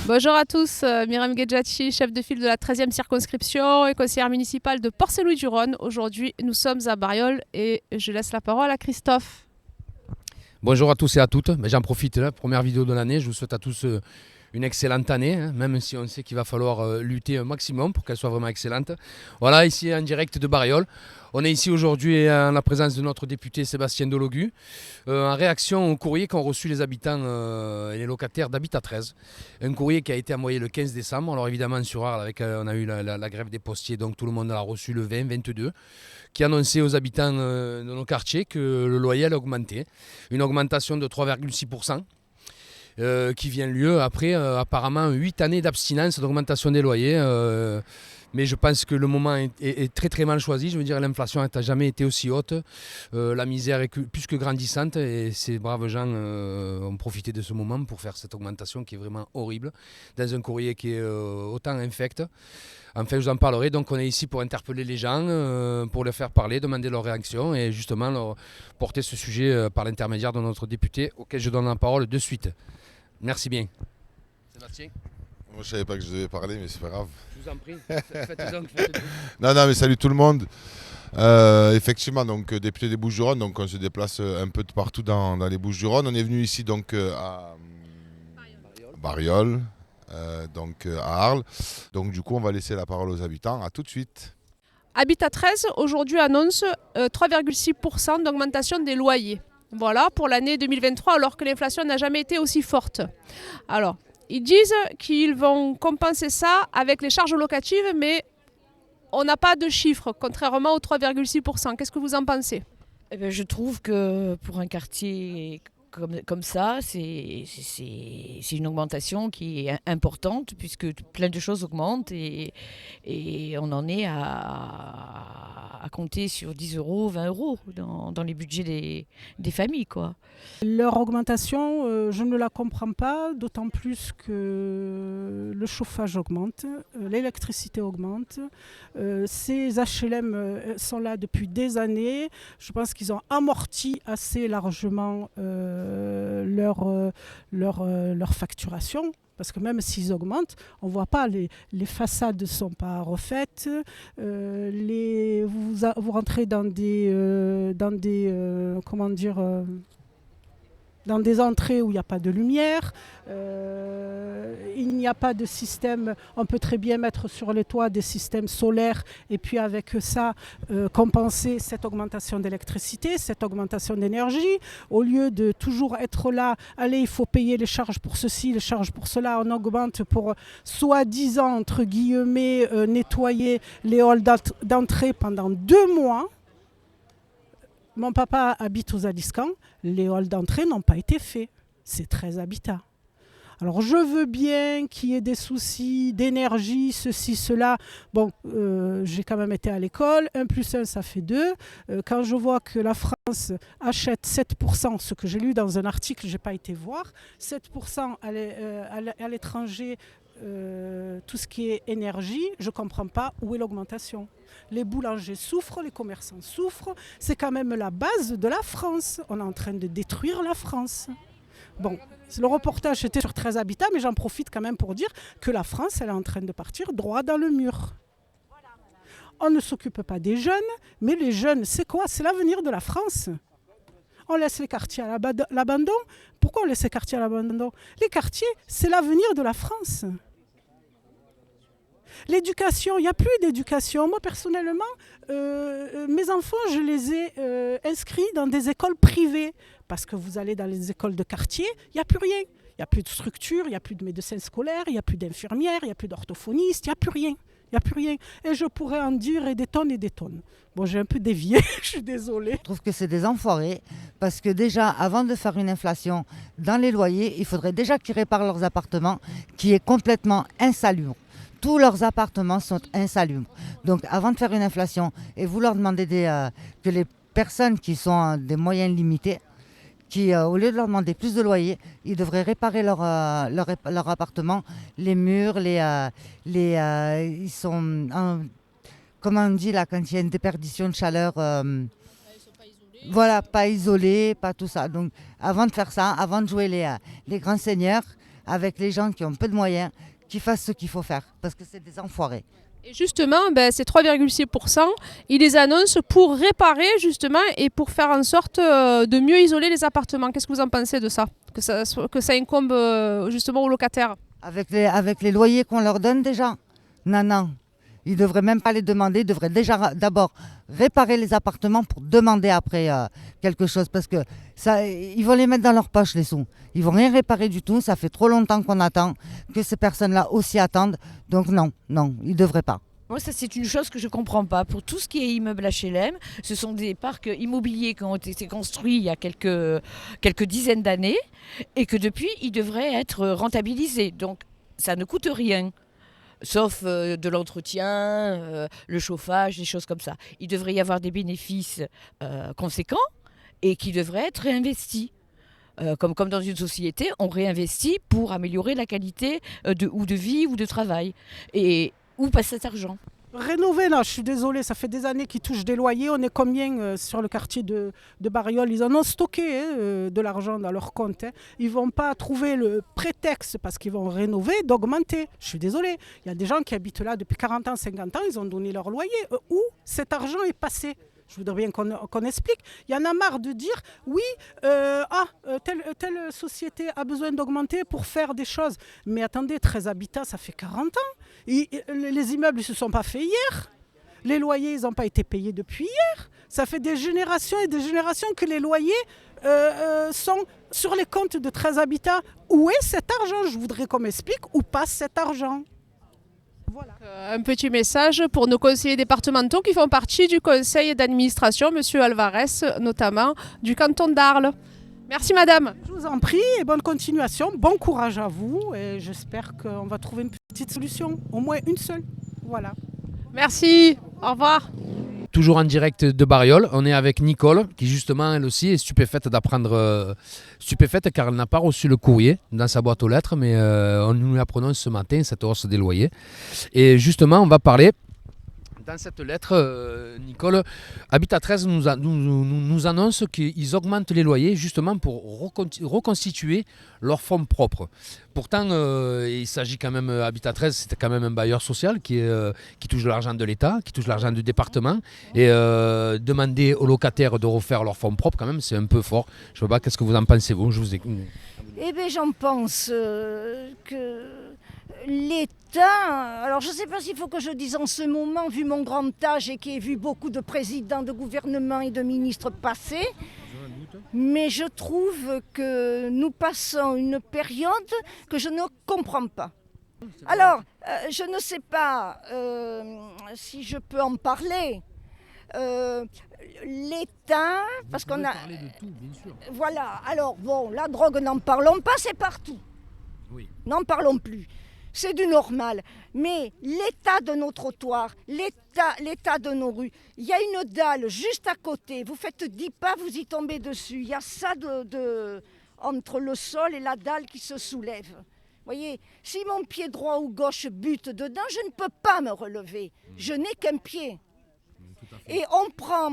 Bonjour à tous, Myriam Gedjati, chef de file de la 13e circonscription et conseillère municipale de Port-Saint-Louis-du-Rhône. Aujourd'hui, nous sommes à Bariol et je laisse la parole à Christophe. Bonjour à tous et à toutes. J'en profite, là, première vidéo de l'année. Je vous souhaite à tous une excellente année, même si on sait qu'il va falloir lutter un maximum pour qu'elle soit vraiment excellente. Voilà, ici en direct de Bariol. On est ici aujourd'hui en la présence de notre député Sébastien Delogu, en réaction au courrier qu'ont reçu les habitants et les locataires d'Habitat 13. Un courrier qui a été envoyé le 15 décembre. Alors évidemment sur Arles, on a eu la grève des postiers, donc tout le monde l'a reçu le 20-22, qui annonçait aux habitants de nos quartiers que le loyer allait augmenter. Une augmentation de 3,6%. Qui vient lieu après apparemment 8 années d'abstinence d'augmentation des loyers. Mais je pense que le moment est très très mal choisi. Je veux dire, l'inflation n'a jamais été aussi haute. La misère est plus que grandissante et ces braves gens ont profité de ce moment pour faire cette augmentation qui est vraiment horrible, dans un courrier qui est autant infect. Enfin, je vous en parlerai. Donc, on est ici pour interpeller les gens, pour les faire parler, demander leur réaction et justement leur porter ce sujet par l'intermédiaire de notre député, auquel je donne la parole de suite. Merci bien. Sébastien ? Moi, je savais pas que je devais parler, mais c'est pas grave. Je vous en prie, faites donc. Non, mais salut tout le monde. Effectivement, donc député des Bouches-du-Rhône, donc on se déplace un peu de partout dans les Bouches-du-Rhône. On est venu ici donc à Bariol, donc à Arles. Donc du coup, on va laisser la parole aux habitants. À tout de suite. Habitat 13 aujourd'hui annonce 3,6% d'augmentation des loyers. Voilà, pour l'année 2023, alors que l'inflation n'a jamais été aussi forte. Alors, ils disent qu'ils vont compenser ça avec les charges locatives, mais on n'a pas de chiffres, contrairement aux 3,6%. Qu'est-ce que vous en pensez ? Eh bien, je trouve que pour un quartier comme ça, c'est une augmentation qui est importante puisque plein de choses augmentent et on en est à compter sur 10 euros, 20 euros dans les budgets des familles, quoi. Leur augmentation, je ne la comprends pas, d'autant plus que le chauffage augmente, l'électricité augmente. Ces HLM sont là depuis des années. Je pense qu'ils ont amorti assez largement leur facturation. Parce que même s'ils augmentent, on ne voit pas, les façades ne sont pas refaites. Vous rentrez dans des entrées où il n'y a pas de lumière, il n'y a pas de système. On peut très bien mettre sur les toits des systèmes solaires et puis avec ça compenser cette augmentation d'électricité, cette augmentation d'énergie. Au lieu de toujours être là, allez, il faut payer les charges pour ceci, les charges pour cela, on augmente pour soi-disant, entre guillemets, nettoyer les halls d'entrée pendant 2 mois. Mon papa habite aux Aliscamps, les halls d'entrée n'ont pas été faits. C'est 13 habitats. Alors je veux bien qu'il y ait des soucis d'énergie, ceci, cela. Bon, j'ai quand même été à l'école, 1 plus 1 ça fait 2. Quand je vois que la France achète 7%, ce que j'ai lu dans un article, je n'ai pas été voir, 7% à l'étranger, tout ce qui est énergie, je ne comprends pas où est l'augmentation. Les boulangers souffrent, les commerçants souffrent. C'est quand même la base de la France. On est en train de détruire la France. Bon, le reportage était sur 13 habitats, mais j'en profite quand même pour dire que la France, elle est en train de partir droit dans le mur. On ne s'occupe pas des jeunes, mais les jeunes, c'est quoi ? C'est l'avenir de la France. On laisse les quartiers à l'abandon. Pourquoi on laisse les quartiers à l'abandon ? Les quartiers, c'est l'avenir de la France. L'éducation, il n'y a plus d'éducation. Moi, personnellement, mes enfants, je les ai inscrits dans des écoles privées. Parce que vous allez dans les écoles de quartier, il n'y a plus rien. Il n'y a plus de structure, il n'y a plus de médecins scolaires, il n'y a plus d'infirmières, il n'y a plus d'orthophonistes, il n'y a plus rien. Il n'y a plus rien. Et je pourrais en dire et des tonnes et des tonnes. Bon, j'ai un peu dévié, je suis désolée. Je trouve que c'est des enfoirés parce que déjà, avant de faire une inflation dans les loyers, il faudrait déjà qu'ils réparent leurs appartements qui est complètement insalubre. Tous leurs appartements sont insalubres. Donc avant de faire une inflation et vouloir demander que les personnes qui sont des moyens limités, qui au lieu de leur demander plus de loyer, ils devraient réparer leur appartement, les murs, ils sont, comment on dit là, quand il y a une déperdition de chaleur, Ils sont pas isolés. voilà, pas isolés, pas tout ça. Donc avant de faire ça, avant de jouer les grands seigneurs, avec les gens qui ont peu de moyens, qui fassent ce qu'il faut faire, parce que c'est des enfoirés. Et justement, ces 3,6%, ils les annoncent pour réparer justement et pour faire en sorte de mieux isoler les appartements. Qu'est-ce que vous en pensez de ça? Que ça incombe justement aux locataires? Avec les loyers qu'on leur donne déjà? Non. Ils ne devraient même pas les demander, ils devraient déjà d'abord réparer les appartements pour demander après quelque chose. Parce que ils vont les mettre dans leur poche, les sous. Ils ne vont rien réparer du tout, ça fait trop longtemps qu'on attend, que ces personnes-là aussi attendent. Donc non, ils ne devraient pas. Moi, ça, c'est une chose que je ne comprends pas. Pour tout ce qui est immeuble HLM, ce sont des parcs immobiliers qui ont été construits il y a quelques dizaines d'années et que depuis, ils devraient être rentabilisés. Donc, ça ne coûte rien. Sauf de l'entretien, le chauffage, des choses comme ça. Il devrait y avoir des bénéfices conséquents et qui devraient être réinvestis. Comme dans une société, on réinvestit pour améliorer la qualité de vie ou de travail. Et où passe cet argent? Rénover, là, je suis désolée, ça fait des années qu'ils touchent des loyers. On est combien sur le quartier de Bariol? Ils en ont stocké de l'argent dans leur compte. Ils ne vont pas trouver le prétexte, parce qu'ils vont rénover, d'augmenter. Je suis désolée. Il y a des gens qui habitent là depuis 40 ans, 50 ans, ils ont donné leur loyer. Où cet argent est passé? Je voudrais bien qu'on explique. Il y en a marre de dire, oui, telle société a besoin d'augmenter pour faire des choses. Mais attendez, 13 habitats, ça fait 40 ans. Les immeubles ne se sont pas faits hier. Les loyers, ils n'ont pas été payés depuis hier. Ça fait des générations et des générations que les loyers sont sur les comptes de 13 habitats. Où est cet argent? Je voudrais qu'on m'explique où passe cet argent. Voilà. Un petit message pour nos conseillers départementaux qui font partie du conseil d'administration, Monsieur Alvarez, notamment du canton d'Arles. Merci madame. Je vous en prie et bonne continuation, bon courage à vous et j'espère qu'on va trouver une petite solution, au moins une seule. Voilà. Merci, au revoir. Toujours en direct de Bariol, on est avec Nicole qui justement elle aussi est stupéfaite car elle n'a pas reçu le courrier dans sa boîte aux lettres, mais nous l'apprenons ce matin, cette hausse des loyers. Et justement on va parler, dans cette lettre, Nicole, Habitat 13 nous annonce qu'ils augmentent les loyers justement pour reconstituer leurs fonds propres. Pourtant, il s'agit quand même, Habitat 13, c'est quand même un bailleur social qui touche de l'argent de l'État, qui touche de l'argent du département. Et demander aux locataires de refaire leurs fonds propres, quand même, c'est un peu fort. Je ne sais pas, qu'est-ce que vous en pensez, vous? Je vous écoute. Eh bien, j'en pense que l'État, alors je ne sais pas s'il faut que je dise en ce moment, vu mon grand âge et qui ai vu beaucoup de présidents de gouvernement et de ministres passer, mais je trouve que nous passons une période que je ne comprends pas. Alors, je ne sais pas si je peux en parler. L'État, parce qu'on a... parler de tout, bien sûr. Voilà, alors bon, la drogue, n'en parlons pas, c'est partout. Oui. N'en parlons plus. C'est du normal. Mais l'état de nos trottoirs, l'état de nos rues, il y a une dalle juste à côté. Vous faites 10 pas, vous y tombez dessus. Il y a ça entre le sol et la dalle qui se soulève. Vous voyez, si mon pied droit ou gauche bute dedans, je ne peux pas me relever. Je n'ai qu'un pied. Et on prend,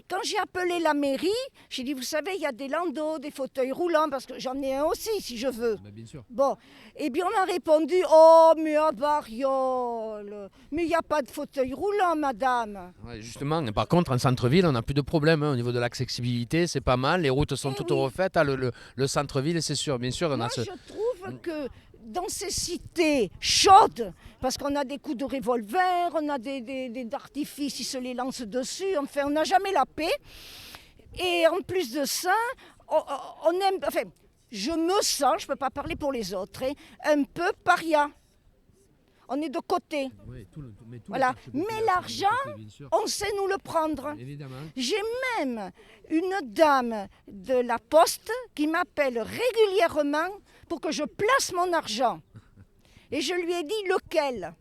quand j'ai appelé la mairie, j'ai dit, vous savez, il y a des landaux, des fauteuils roulants, parce que j'en ai un aussi, si je veux. Bien sûr. Bon, et bien on m'a répondu, oh, mais à Bariol, mais il n'y a pas de fauteuil roulant, madame. Ouais, justement, par contre, en centre-ville, on n'a plus de problème. Au niveau de l'accessibilité, c'est pas mal. Les routes sont toutes refaites. Le centre-ville, c'est sûr, bien sûr. Moi, je trouve que dans ces cités chaudes, parce qu'on a des coups de revolver, on a des artifices, ils se les lancent dessus, enfin on n'a jamais la paix. Et en plus de ça, on aime, enfin, je me sens, je ne peux pas parler pour les autres, un peu paria. On est de côté. Oui, voilà. Mais l'argent, on sait nous le prendre. Évidemment. J'ai même une dame de la Poste qui m'appelle régulièrement pour que je place mon argent. Et je lui ai dit lequel.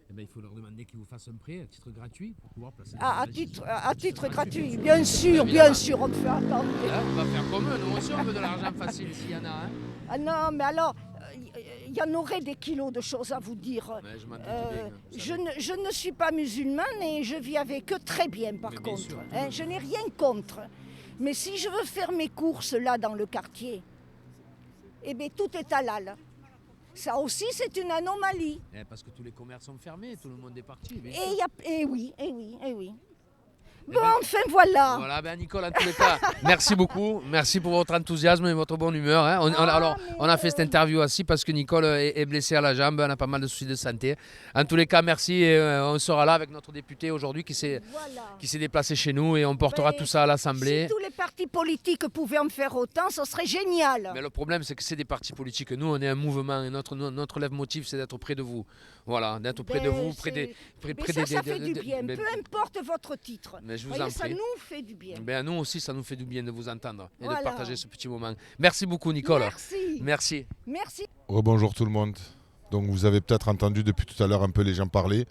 Eh bien, il faut leur demander qu'ils vous fassent un prêt à titre gratuit pour pouvoir placer. À titre gratuit, bien sûr, on me fait attendre. Là, on va faire comme eux, nous aussi on veut de l'argent facile s'il y en a. Hein. Ah non, mais alors, il y en aurait des kilos de choses à vous dire. Mais je m'en doute bien, je ne suis pas musulmane et je vis avec eux très bien par contre. Sûr, hein, je n'ai rien contre. Mais si je veux faire mes courses là dans le quartier, eh bien tout est halal. Ça aussi, c'est une anomalie. Parce que tous les commerces sont fermés, tout le monde est parti. Et oui. Eh Bon, ben, enfin voilà. Voilà, ben Nicole, en tous les cas, merci beaucoup. Merci pour votre enthousiasme et votre bonne humeur. Hein. On a fait cette interview aussi parce que Nicole est blessée à la jambe, elle a pas mal de soucis de santé. En tous les cas, merci. Et, on sera là avec notre député aujourd'hui qui s'est déplacé chez nous et on portera tout ça à l'Assemblée. Si tous les partis politiques pouvaient en faire autant, ce serait génial. Mais le problème, c'est que c'est des partis politiques. Nous, on est un mouvement et notre leitmotiv, c'est d'être près de vous. Voilà, d'être près de vous, près des... ça fait du bien, peu importe votre titre. Mais je vous voyez, en ça prie. nous fait du bien. Ben, nous aussi, ça nous fait du bien de vous entendre et Voilà. de partager ce petit moment. Merci beaucoup, Nicole. Merci. Rebonjour tout le monde. Donc vous avez peut-être entendu depuis tout à l'heure un peu les gens parler.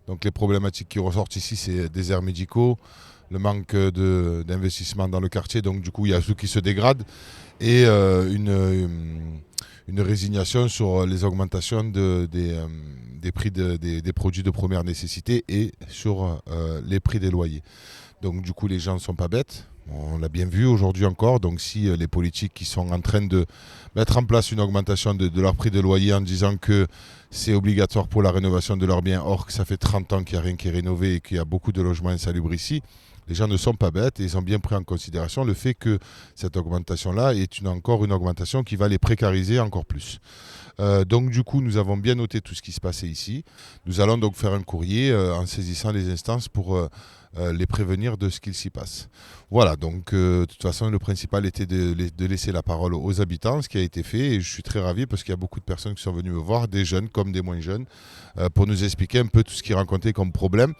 Donc les problématiques qui ressortent ici, c'est déserts médicaux, le manque d'investissement dans le quartier. Donc du coup, il y a tout qui se dégrade et une résignation sur les augmentations des prix des produits de première nécessité et sur les prix des loyers. Donc du coup, les gens ne sont pas bêtes. On l'a bien vu aujourd'hui encore. Donc si les politiques qui sont en train de mettre en place une augmentation de leur prix de loyer en disant que c'est obligatoire pour la rénovation de leurs biens, or que ça fait 30 ans qu'il n'y a rien qui est rénové et qu'il y a beaucoup de logements insalubres ici, les gens ne sont pas bêtes et ils ont bien pris en considération le fait que cette augmentation-là est encore une augmentation qui va les précariser encore plus. Donc du coup, nous avons bien noté tout ce qui se passait ici. Nous allons donc faire un courrier en saisissant les instances pour les prévenir de ce qu'il s'y passe. Voilà, donc de toute façon, le principal était de laisser la parole aux habitants, ce qui a été fait, et je suis très ravi parce qu'il y a beaucoup de personnes qui sont venues me voir, des jeunes comme des moins jeunes, pour nous expliquer un peu tout ce qu'ils rencontraient comme problème.